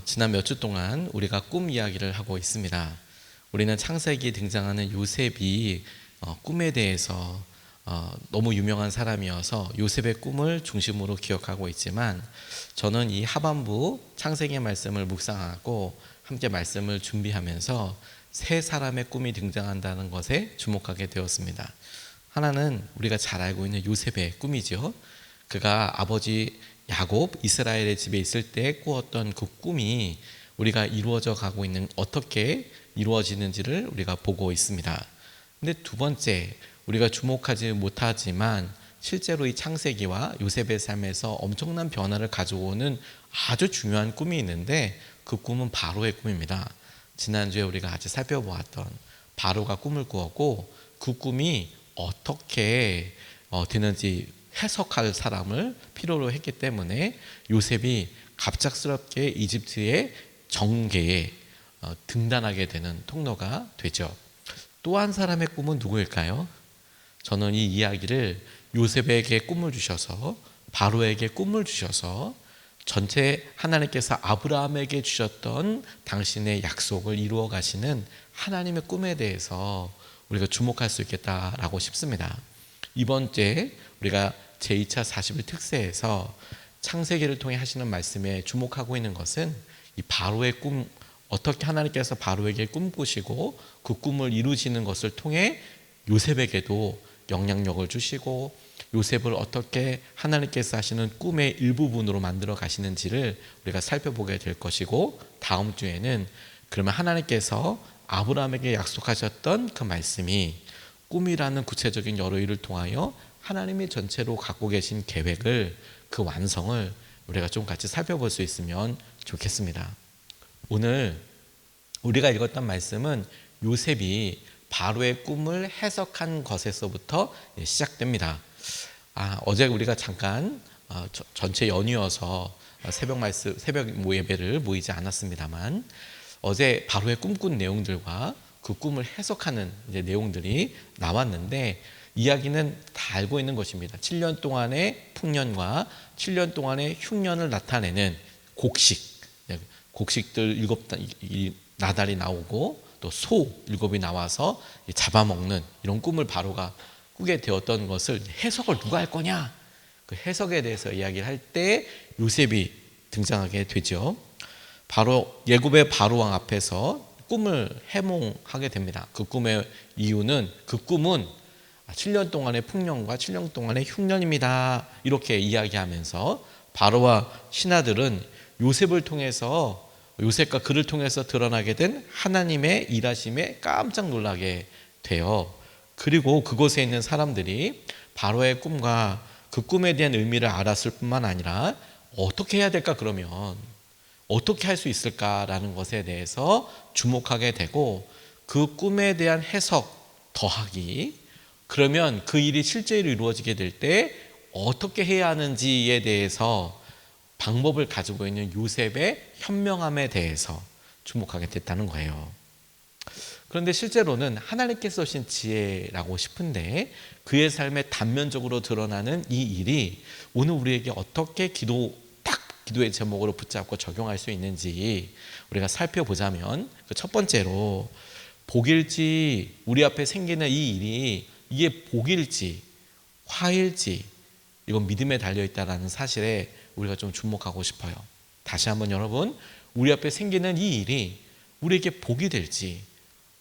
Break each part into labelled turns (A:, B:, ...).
A: 지난 몇 주 동안 우리가 꿈 이야기를 하고 있습니다. 우리는 창세기에 등장하는 요셉이 꿈에 대해서 너무 유명한 사람이어서 요셉의 꿈을 중심으로 기억하고 있지만, 저는 이 하반부 창세기의 말씀을 묵상하고 함께 말씀을 준비하면서 세 사람의 꿈이 등장한다는 것에 주목하게 되었습니다. 하나는 우리가 잘 알고 있는 요셉의 꿈이죠. 그가 아버지 야곱, 이스라엘의 집에 있을 때 꾸었던 그 꿈이 우리가 이루어져 가고 있는, 어떻게 이루어지는지를 우리가 보고 있습니다. 근데 두 번째, 우리가 주목하지 못하지만 실제로 이 창세기와 요셉의 삶에서 엄청난 변화를 가져오는 아주 중요한 꿈이 있는데, 그 꿈은 바로의 꿈입니다. 지난주에 우리가 같이 살펴보았던 바로가 꿈을 꾸었고, 그 꿈이 어떻게 되는지 해석할 사람을 필요로 했기 때문에 요셉이 갑작스럽게 이집트의 정계에 등단하게 되는 통로가 되죠. 또 한 사람의 꿈은 누구일까요? 저는 이 이야기를 요셉에게 꿈을 주셔서, 바로에게 꿈을 주셔서 전체 하나님께서 아브라함에게 주셨던 당신의 약속을 이루어 가시는 하나님의 꿈에 대해서 우리가 주목할 수 있겠다라고 싶습니다. 이번 주에 우리가 제2차 40일 특세에서 창세기를 통해 하시는 말씀에 주목하고 있는 것은 이 바로의 꿈, 어떻게 하나님께서 바로에게 꿈꾸시고 그 꿈을 이루시는 것을 통해 요셉에게도 영향력을 주시고, 요셉을 어떻게 하나님께서 하시는 꿈의 일부분으로 만들어 가시는지를 우리가 살펴보게 될 것이고, 다음 주에는 그러면 하나님께서 아브라함에게 약속하셨던 그 말씀이 꿈이라는 구체적인 여러 일을 통하여 하나님이 전체로 갖고 계신 계획을, 그 완성을 우리가 좀 같이 살펴볼 수 있으면 좋겠습니다. 오늘 우리가 읽었던 말씀은 요셉이 바로의 꿈을 해석한 것에서부터 시작됩니다. 어제 우리가 잠깐 전체 연이어서 새벽 예배를 모이지 않았습니다만, 어제 바로의 꿈꾼 내용들과 그 꿈을 해석하는 내용들이 나왔는데, 이야기는 다 알고 있는 것입니다. 7년 동안의 풍년과 7년 동안의 흉년을 나타내는 곡식들 7나달이 나오고 또 소 7이 나와서 잡아먹는 이런 꿈을 바로가 꾸게 되었던 것을 해석을 누가 할 거냐, 그 해석에 대해서 이야기를 할 때 요셉이 등장하게 되죠. 바로 예굽의 바로왕 앞에서 꿈을 해몽하게 됩니다. 그 꿈의 이유는, 그 꿈은 7년 동안의 풍년과 7년 동안의 흉년입니다, 이렇게 이야기하면서 바로와 신하들은 요셉과 그를 통해서 드러나게 된 하나님의 일하심에 깜짝 놀라게 돼요. 그리고 그곳에 있는 사람들이 바로의 꿈과 그 꿈에 대한 의미를 알았을 뿐만 아니라, 어떻게 해야 될까, 그러면 어떻게 할 수 있을까라는 것에 대해서 주목하게 되고, 그 꿈에 대한 해석 더하기, 그러면 그 일이 실제로 이루어지게 될 때 어떻게 해야 하는지에 대해서 방법을 가지고 있는 요셉의 현명함에 대해서 주목하게 됐다는 거예요. 그런데 실제로는 하나님께서 주신 지혜라고 싶은데, 그의 삶에 단면적으로 드러나는 이 일이 오늘 우리에게 어떻게 기도의 제목으로 붙잡고 적용할 수 있는지 우리가 살펴보자면, 그 첫 번째로, 복일지, 우리 앞에 생기는 이 일이 이게 복일지 화일지, 이건 믿음에 달려있다는 사실에 우리가 좀 주목하고 싶어요. 다시 한번 여러분, 우리 앞에 생기는 이 일이 우리에게 복이 될지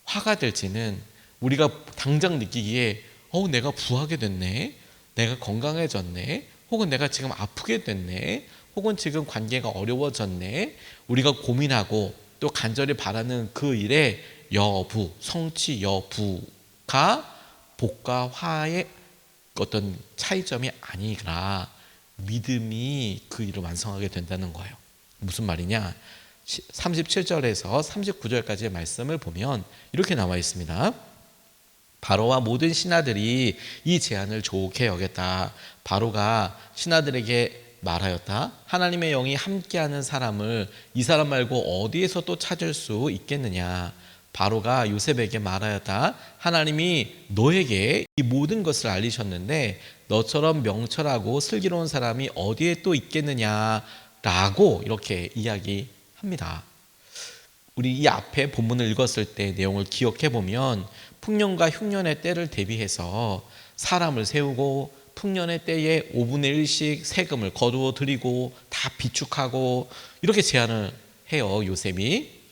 A: 화가 될지는 우리가 당장 느끼기에 내가 부하게 됐네, 내가 건강해졌네, 혹은 내가 지금 아프게 됐네, 혹은 지금 관계가 어려워졌네, 우리가 고민하고 또 간절히 바라는 그 일의 성취 여부가 복과 화의 어떤 차이점이 아니라 믿음이 그 일을 완성하게 된다는 거예요. 무슨 말이냐? 37절에서 39절까지의 말씀을 보면 이렇게 나와 있습니다. 바로와 모든 신하들이 이 제안을 좋게 여겼다. 바로가 신하들에게 말하였다. 하나님의 영이 함께하는 사람을 이 사람 말고 어디에서 또 찾을 수 있겠느냐. 바로가 요셉에게 말하였다. 하나님이 너에게 이 모든 것을 알리셨는데 너처럼 명철하고 슬기로운 사람이 어디에 또 있겠느냐라고 이렇게 이야기합니다. 합니다. 우리 이 앞에 본문을 읽었을 때 내용을 기억해 보면 풍년과 흉년의 때를 대비해서 사람을 세우고 풍년의 때에 5분의 1씩 세금을 거두어 드리고 다 비축하고 이렇게 제안을 해요. 요셉이.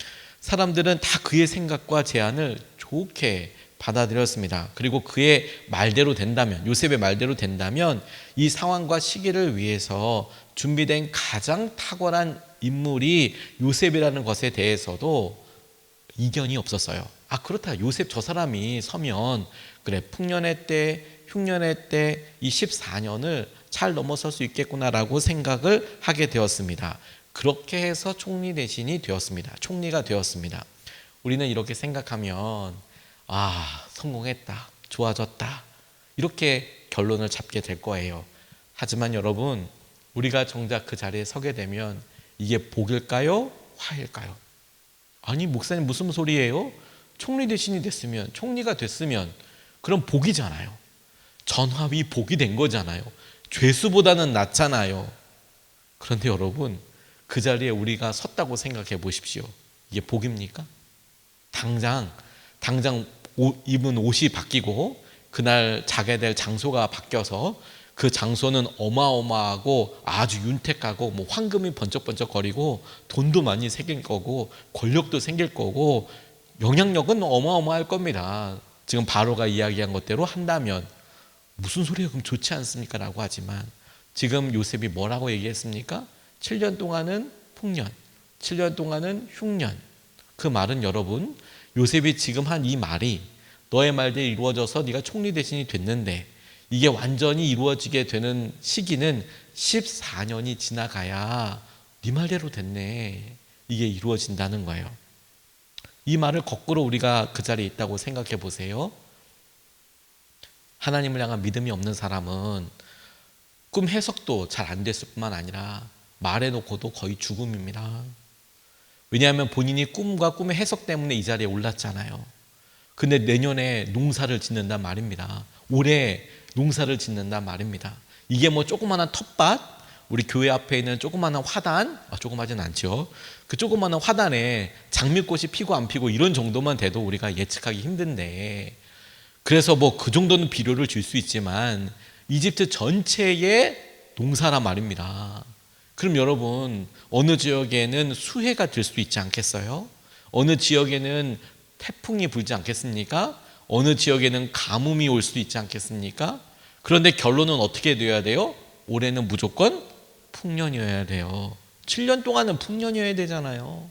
A: 사람들은 다 그의 생각과 제안을 좋게 받아들였습니다. 그리고 그의 말대로 된다면, 요셉의 말대로 된다면 이 상황과 시기를 위해서 준비된 가장 탁월한 인물이 요셉이라는 것에 대해서도 이견이 없었어요. 아, 그렇다. 요셉 저 사람이 서면 그래, 풍년의 때, 흉년의 때 이 14년을 잘 넘어설 수 있겠구나라고 생각을 하게 되었습니다. 그렇게 해서 총리 대신이 되었습니다. 총리가 되었습니다. 우리는 이렇게 생각하면 아, 성공했다, 좋아졌다, 이렇게 결론을 잡게 될 거예요. 하지만 여러분, 우리가 정작 그 자리에 서게 되면 이게 복일까요? 화일까요? 아니, 목사님 무슨 소리예요? 총리 대신이 됐으면, 총리가 됐으면 그럼 복이잖아요. 전화위 복이 된 거잖아요. 죄수보다는 낫잖아요. 그런데 여러분, 그 자리에 우리가 섰다고 생각해 보십시오. 이게 복입니까? 당장 입은 옷이 바뀌고 그날 자게 될 장소가 바뀌어서 그 장소는 어마어마하고 아주 윤택하고 뭐 황금이 번쩍번쩍거리고 돈도 많이 생길 거고 권력도 생길 거고 영향력은 어마어마할 겁니다. 지금 바로가 이야기한 것대로 한다면 무슨 소리예요? 그럼 좋지 않습니까? 라고 하지만 지금 요셉이 뭐라고 얘기했습니까? 7년 동안은 풍년, 7년 동안은 흉년. 그 말은 여러분, 요셉이 지금 한 이 말이 너의 말대로 이루어져서 네가 총리 대신이 됐는데 이게 완전히 이루어지게 되는 시기는 14년이 지나가야 네 말대로 됐네, 이게 이루어진다는 거예요. 이 말을 거꾸로 우리가 그 자리에 있다고 생각해 보세요. 하나님을 향한 믿음이 없는 사람은 꿈 해석도 잘 안 됐을 뿐만 아니라 말해놓고도 거의 죽음입니다. 왜냐하면 본인이 꿈과 꿈의 해석 때문에 이 자리에 올랐잖아요. 근데 내년에 농사를 짓는단 말입니다. 올해 농사를 짓는단 말입니다. 이게 뭐 조그마한 텃밭, 우리 교회 앞에 있는 조그마한 화단, 조그마하진 않죠. 그 조그마한 화단에 장미꽃이 피고 안 피고 이런 정도만 돼도 우리가 예측하기 힘든데, 그래서 뭐 그 정도는 비료를 줄 수 있지만 이집트 전체의 농사란 말입니다. 그럼 여러분, 어느 지역에는 수해가 될 수 있지 않겠어요? 어느 지역에는 태풍이 불지 않겠습니까? 어느 지역에는 가뭄이 올 수도 있지 않겠습니까? 그런데 결론은 어떻게 되어야 돼요? 올해는 무조건 풍년이어야 돼요. 7년 동안은 풍년이어야 되잖아요.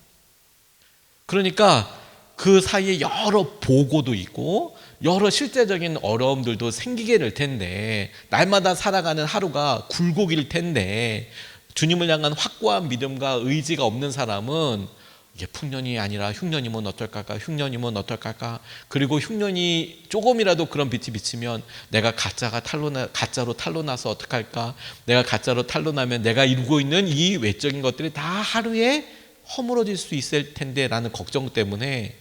A: 그러니까 그 사이에 여러 보고도 있고 여러 실제적인 어려움들도 생기게 될 텐데, 날마다 살아가는 하루가 굴곡일 텐데, 주님을 향한 확고한 믿음과 의지가 없는 사람은 이게 풍년이 아니라 흉년이면 어떨까, 흉년이면 어떨까, 그리고 흉년이 조금이라도 그런 빛이 비치면 내가 가짜로 탄로 나서 어떡할까, 내가 가짜로 탄로 나면 내가 이루고 있는 이 외적인 것들이 다 하루에 허물어질 수 있을 텐데 라는 걱정 때문에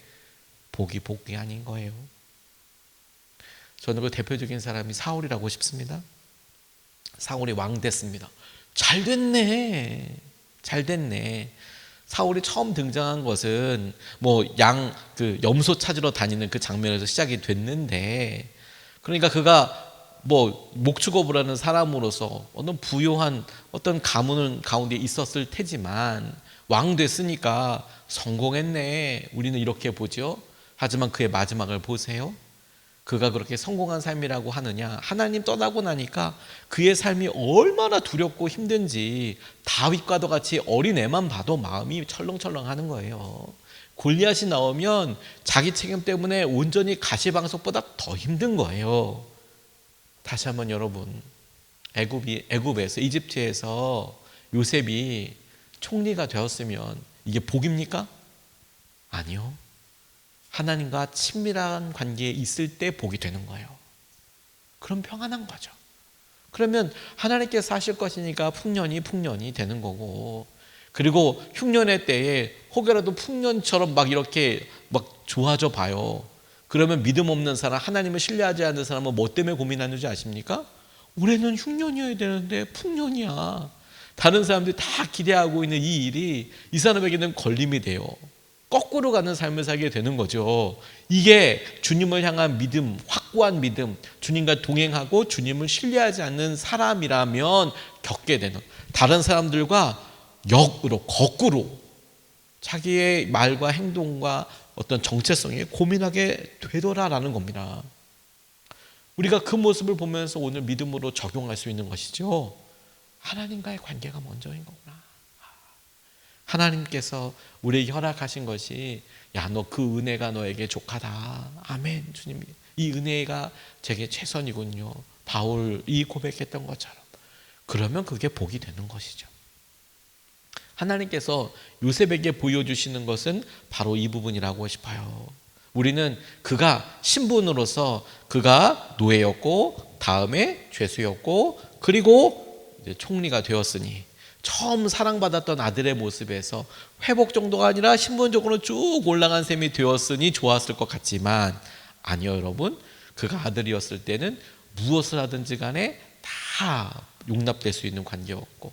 A: 복이 아닌 거예요. 저는 그 대표적인 사람이 사울이라고 싶습니다. 사울이 왕 됐습니다. 잘 됐네. 사울이 처음 등장한 것은 뭐 염소 찾으러 다니는 그 장면에서 시작이 됐는데, 그러니까 그가 뭐 목축업을 하는 사람으로서 어떤 부요한 어떤 가문 가운데 있었을 테지만 왕 됐으니까 성공했네, 우리는 이렇게 보죠. 하지만 그의 마지막을 보세요. 그가 그렇게 성공한 삶이라고 하느냐? 하나님 떠나고 나니까 그의 삶이 얼마나 두렵고 힘든지 다윗과도 같이 어린애만 봐도 마음이 철렁철렁하는 거예요. 골리앗이 나오면 자기 책임 때문에 온전히 가시방석보다 더 힘든 거예요. 다시 한번 여러분, 애굽에서, 이집트에서 요셉이 총리가 되었으면 이게 복입니까? 아니요. 하나님과 친밀한 관계에 있을 때 복이 되는 거예요. 그럼 평안한 거죠. 그러면 하나님께서 하실 것이니까 풍년이 되는 거고, 그리고 흉년의 때에 혹여라도 풍년처럼 막 이렇게 막 좋아져 봐요. 그러면 믿음 없는 사람, 하나님을 신뢰하지 않는 사람은 뭐 때문에 고민하는지 아십니까? 올해는 흉년이어야 되는데 풍년이야. 다른 사람들이 다 기대하고 있는 이 일이 이 사람에게는 걸림이 돼요. 거꾸로 가는 삶을 살게 되는 거죠. 이게 주님을 향한 믿음, 확고한 믿음, 주님과 동행하고 주님을 신뢰하지 않는 사람이라면 겪게 되는, 다른 사람들과 역으로 거꾸로 자기의 말과 행동과 어떤 정체성에 고민하게 되더라라는 겁니다. 우리가 그 모습을 보면서 오늘 믿음으로 적용할 수 있는 것이죠. 하나님과의 관계가 먼저인 거구나. 하나님께서 우리에게 허락하신 것이, 야, 너 그 은혜가 너에게 족하다. 아멘. 주님이 이 은혜가 제게 최선이군요. 바울이 고백했던 것처럼. 그러면 그게 복이 되는 것이죠. 하나님께서 요셉에게 보여주시는 것은 바로 이 부분이라고 싶어요. 우리는 그가 신분으로서 그가 노예였고 다음에 죄수였고 그리고 이제 총리가 되었으니 처음 사랑받았던 아들의 모습에서 회복 정도가 아니라 신분적으로 쭉 올라간 셈이 되었으니 좋았을 것 같지만 아니요, 여러분. 그가 아들이었을 때는 무엇을 하든지 간에 다 용납될 수 있는 관계였고,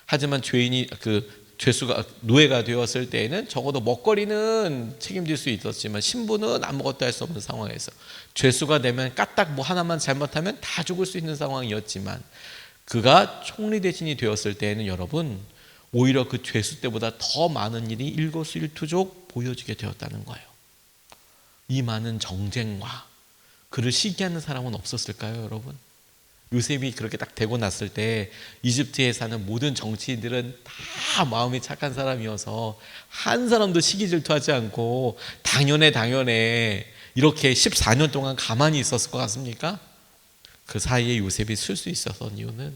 A: 하지만 죄수가 노예가 되었을 때에는 적어도 먹거리는 책임질 수 있었지만 신분은 아무것도 할 수 없는 상황에서, 죄수가 되면 까딱 뭐 하나만 잘못하면 다 죽을 수 있는 상황이었지만 그가 총리 대신이 되었을 때에는 여러분 오히려 그 죄수 때보다 더 많은 일이 일거수일투족 보여지게 되었다는 거예요. 이 많은 정쟁과 그를 시기하는 사람은 없었을까요, 여러분? 요셉이 그렇게 딱 되고 났을 때 이집트에 사는 모든 정치인들은 다 마음이 착한 사람이어서 한 사람도 시기 질투하지 않고 당연해 이렇게 14년 동안 가만히 있었을 것 같습니까? 그 사이에 요셉이 쓸 수 있었던 이유는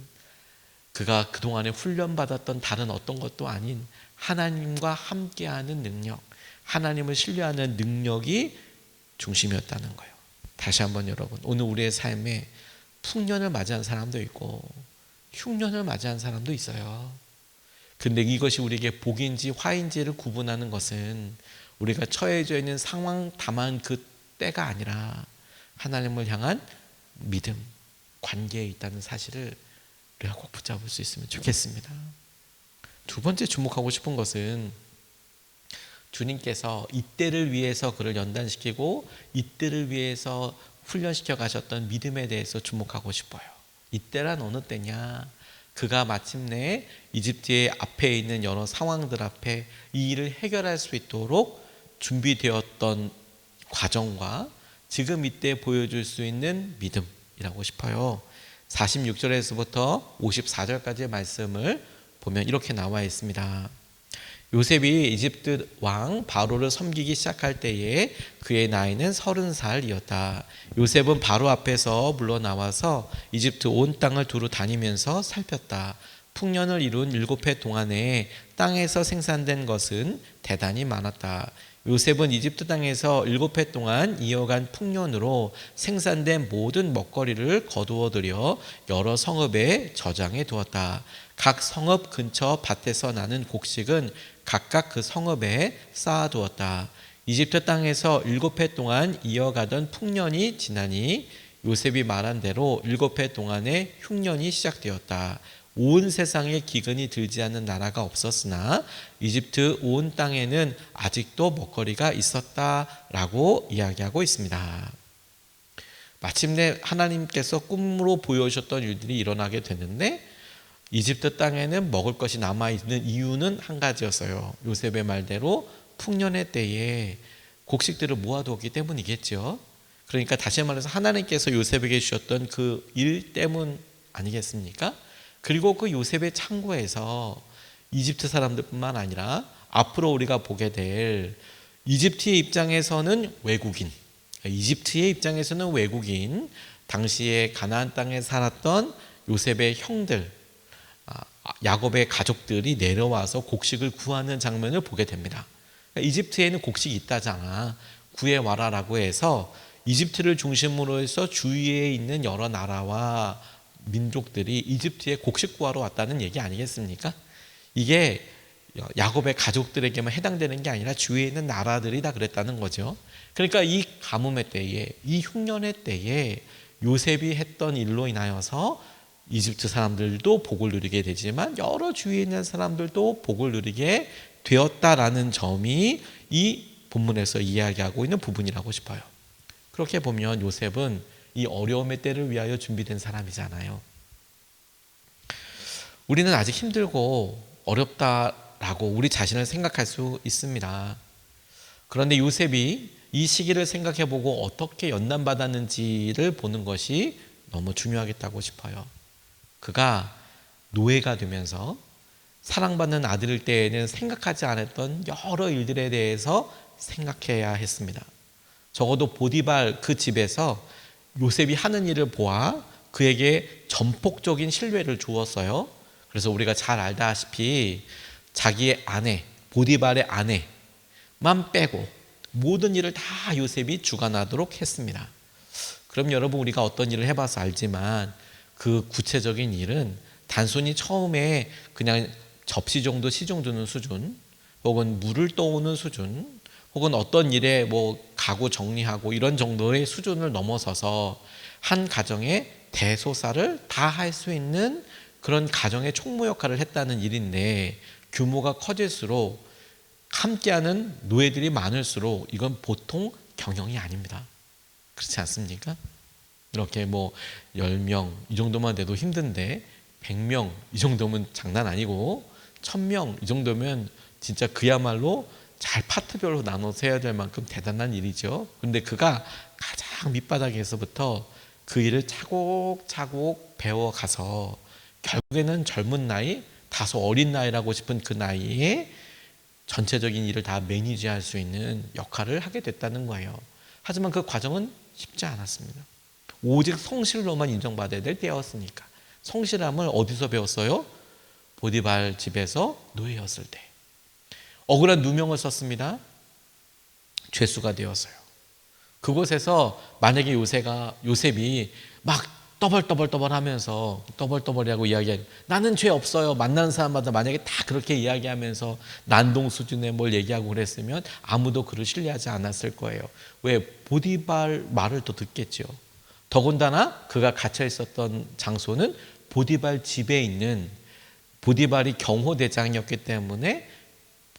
A: 그가 그동안에 훈련받았던 다른 어떤 것도 아닌 하나님과 함께하는 능력, 하나님을 신뢰하는 능력이 중심이었다는 거예요. 다시 한번 여러분, 오늘 우리의 삶에 풍년을 맞이한 사람도 있고 흉년을 맞이한 사람도 있어요. 근데 이것이 우리에게 복인지 화인지를 구분하는 것은 우리가 처해져 있는 상황 다만 그 때가 아니라 하나님을 향한 믿음, 관계에 있다는 사실을 우리가 꼭 붙잡을 수 있으면 좋겠습니다. 두 번째 주목하고 싶은 것은 주님께서 이때를 위해서 그를 연단시키고 이때를 위해서 훈련시켜 가셨던 믿음에 대해서 주목하고 싶어요. 이때란 어느 때냐? 그가 마침내 이집트의 앞에 있는 여러 상황들 앞에 이 일을 해결할 수 있도록 준비되었던 과정과 지금 이때 보여줄 수 있는 믿음이라고 싶어요. 46절에서부터 54절까지의 말씀을 보면 이렇게 나와 있습니다. 요셉이 이집트 왕 바로를 섬기기 시작할 때에 그의 나이는 30살이었다. 요셉은 바로 앞에서 물러나와서 이집트 온 땅을 두루 다니면서 살폈다. 풍년을 이룬 7해 동안에 땅에서 생산된 것은 대단히 많았다. 요셉은 이집트 땅에서 7해 동안 이어간 풍년으로 생산된 모든 먹거리를 거두어 들여 여러 성읍에 저장해 두었다. 각 성읍 근처 밭에서 나는 곡식은 각각 그 성읍에 쌓아두었다. 이집트 땅에서 7해 동안 이어가던 풍년이 지나니 요셉이 말한 대로 7해 동안의 흉년이 시작되었다. 온 세상에 기근이 들지 않는 나라가 없었으나 이집트 온 땅에는 아직도 먹거리가 있었다라고 이야기하고 있습니다. 마침내 하나님께서 꿈으로 보여주셨던 일들이 일어나게 됐는데 이집트 땅에는 먹을 것이 남아있는 이유는 한 가지였어요. 요셉의 말대로 풍년의 때에 곡식들을 모아두었기 때문이겠죠. 그러니까 다시 말해서 하나님께서 요셉에게 주셨던 그 일 때문 아니겠습니까? 그리고 그 요셉의 창고에서 이집트 사람들뿐만 아니라 앞으로 우리가 보게 될 이집트의 입장에서는 외국인, 이집트의 입장에서는 외국인, 당시에 가나안 땅에 살았던 요셉의 형들, 야곱의 가족들이 내려와서 곡식을 구하는 장면을 보게 됩니다. 이집트에는 곡식이 있다잖아, 구해와라라고 해서 이집트를 중심으로 해서 주위에 있는 여러 나라와 민족들이 이집트에 곡식 구하러 왔다는 얘기 아니겠습니까? 이게 야곱의 가족들에게만 해당되는 게 아니라 주위에 있는 나라들이 다 그랬다는 거죠. 그러니까 이 가뭄의 때에, 이 흉년의 때에 요셉이 했던 일로 인하여서 이집트 사람들도 복을 누리게 되지만 여러 주위에 있는 사람들도 복을 누리게 되었다라는 점이 이 본문에서 이야기하고 있는 부분이라고 싶어요. 그렇게 보면 요셉은 이 어려움의 때를 위하여 준비된 사람이잖아요. 우리는 아직 힘들고 어렵다라고 우리 자신을 생각할 수 있습니다. 그런데 요셉이 이 시기를 생각해보고 어떻게 연단받았는지를 보는 것이 너무 중요하겠다고 싶어요. 그가 노예가 되면서 사랑받는 아들일 때에는 생각하지 않았던 여러 일들에 대해서 생각해야 했습니다. 적어도 보디발 그 집에서 요셉이 하는 일을 보아 그에게 전폭적인 신뢰를 주었어요. 그래서 우리가 잘 알다시피 자기의 아내, 보디발의 아내만 빼고 모든 일을 다 요셉이 주관하도록 했습니다. 그럼 여러분, 우리가 어떤 일을 해봐서 알지만 그 구체적인 일은 단순히 처음에 그냥 접시 정도 시중 두는 수준, 혹은 물을 떠오는 수준, 혹은 어떤 일에 뭐 가구 정리하고 이런 정도의 수준을 넘어서서 한 가정의 대소사를 다 할 수 있는 그런 가정의 총무 역할을 했다는 일인데, 규모가 커질수록 함께하는 노예들이 많을수록 이건 보통 경영이 아닙니다. 그렇지 않습니까? 이렇게 뭐 10명 이 정도만 돼도 힘든데 100명 이 정도면 장난 아니고 1000명 이 정도면 진짜 그야말로 잘 파트별로 나눠서 해야 될 만큼 대단한 일이죠. 그런데 그가 가장 밑바닥에서부터 그 일을 차곡차곡 배워가서 결국에는 젊은 나이, 다소 어린 나이라고 싶은 그 나이에 전체적인 일을 다 매니지할 수 있는 역할을 하게 됐다는 거예요. 하지만 그 과정은 쉽지 않았습니다. 오직 성실로만 인정받아야 될 때였으니까. 성실함을 어디서 배웠어요? 보디발 집에서 노예였을 때. 억울한 누명을 썼습니다. 죄수가 되었어요. 그곳에서 만약에 요셉이 막 떠벌떠벌하면서 떠벌떠벌이라고 이야기해, 나는 죄 없어요, 만나는 사람마다 만약에 다 그렇게 이야기하면서 난동 수준의 뭘 얘기하고 그랬으면 아무도 그를 신뢰하지 않았을 거예요. 왜? 보디발 말을 또 듣겠죠. 더군다나 그가 갇혀 있었던 장소는 보디발 집에 있는, 보디발이 경호대장이었기 때문에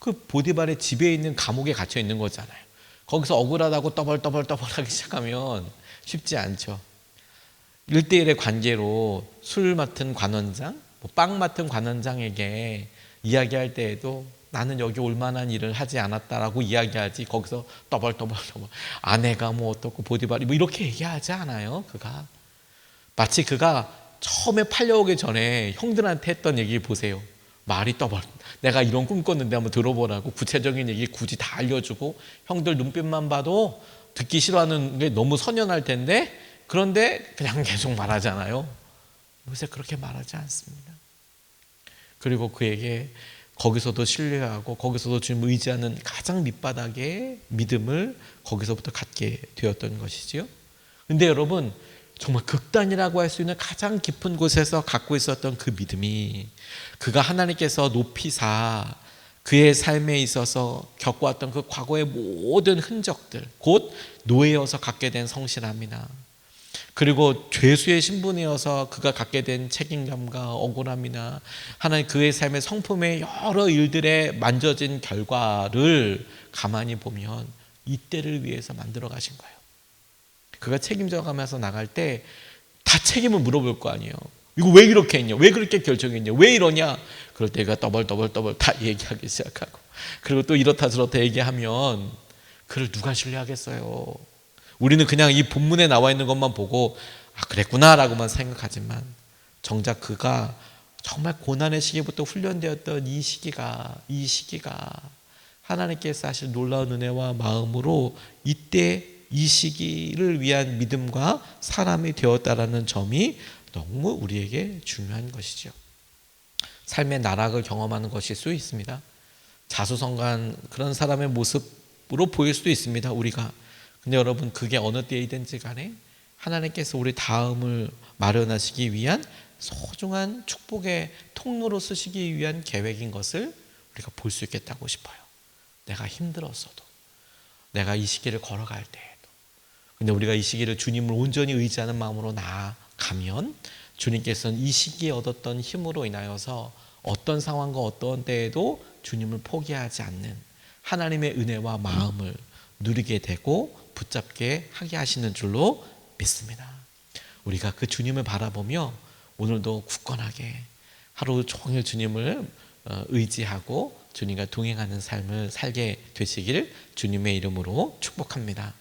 A: 그 보디발의 집에 있는 감옥에 gat혀 있는 거잖아요. 거기서 억울하다고 떠벌떠벌하기 시작하면 쉽지 않죠. 1대1의 관계로 술 맡은 관원장, 빵 맡은 관원장에게 이야기할 때에도 나는 여기 올 만한 일을 하지 않았다라고 이야기하지, 거기서 떠벌떠벌 아내가 뭐 어떻고 보디발이 뭐 이렇게 얘기하지 않아요. 그가 마치 그가 처음에 팔려오기 전에 형들한테 했던 얘기 보세요. 말이 떠벌, 내가 이런 꿈 꿨는데 한번 들어보라고 구체적인 얘기 굳이 다 알려주고, 형들 눈빛만 봐도 듣기 싫어하는 게 너무 선연할 텐데 그런데 그냥 계속 말하잖아요. 요새 그렇게 말하지 않습니다. 그리고 그에게 거기서도 신뢰하고 거기서도 지금 의지하는 가장 밑바닥의 믿음을 거기서부터 갖게 되었던 것이지요. 근데 여러분, 정말 극단이라고 할 수 있는 가장 깊은 곳에서 갖고 있었던 그 믿음이, 그가 하나님께서 높이사 그의 삶에 있어서 겪어왔던 그 과거의 모든 흔적들, 곧 노예여서 갖게 된 성실함이나, 그리고 죄수의 신분이어서 그가 갖게 된 책임감과 억울함이나, 하나님 그의 삶의 성품의 여러 일들에 만져진 결과를 가만히 보면 이때를 위해서 만들어 가신 거예요. 그가 책임져 가면서 나갈 때 다 책임을 물어볼 거 아니에요. 이거 왜 이렇게 했냐? 왜 그렇게 결정했냐? 왜 이러냐? 그럴 때 그가 떠벌 다 얘기하기 시작하고, 그리고 또 이렇다 저렇다 얘기하면 그를 누가 신뢰하겠어요? 우리는 그냥 이 본문에 나와 있는 것만 보고 그랬구나라고만 생각하지만, 정작 그가 정말 고난의 시기부터 훈련되었던 이 시기가 하나님께서 하실 놀라운 은혜와 마음으로 이때 이 시기를 위한 믿음과 사람이 되었다라는 점이 너무 우리에게 중요한 것이죠. 삶의 나락을 경험하는 것일 수 있습니다. 자수성가한 그런 사람의 모습으로 보일 수도 있습니다, 우리가. 근데 여러분, 그게 어느 때이든지 간에 하나님께서 우리 다음을 마련하시기 위한 소중한 축복의 통로로 쓰시기 위한 계획인 것을 우리가 볼 수 있겠다고 싶어요. 내가 힘들었어도, 내가 이 시기를 걸어갈 때에도. 근데 우리가 이 시기를 주님을 온전히 의지하는 마음으로 나아가면 주님께서는 이 시기에 얻었던 힘으로 인하여서 어떤 상황과 어떤 때에도 주님을 포기하지 않는 하나님의 은혜와 마음을 누리게 되고 붙잡게 하게 하시는 줄로 믿습니다. 우리가 그 주님을 바라보며 오늘도 굳건하게 하루 종일 주님을 의지하고 주님과 동행하는 삶을 살게 되시길 주님의 이름으로 축복합니다.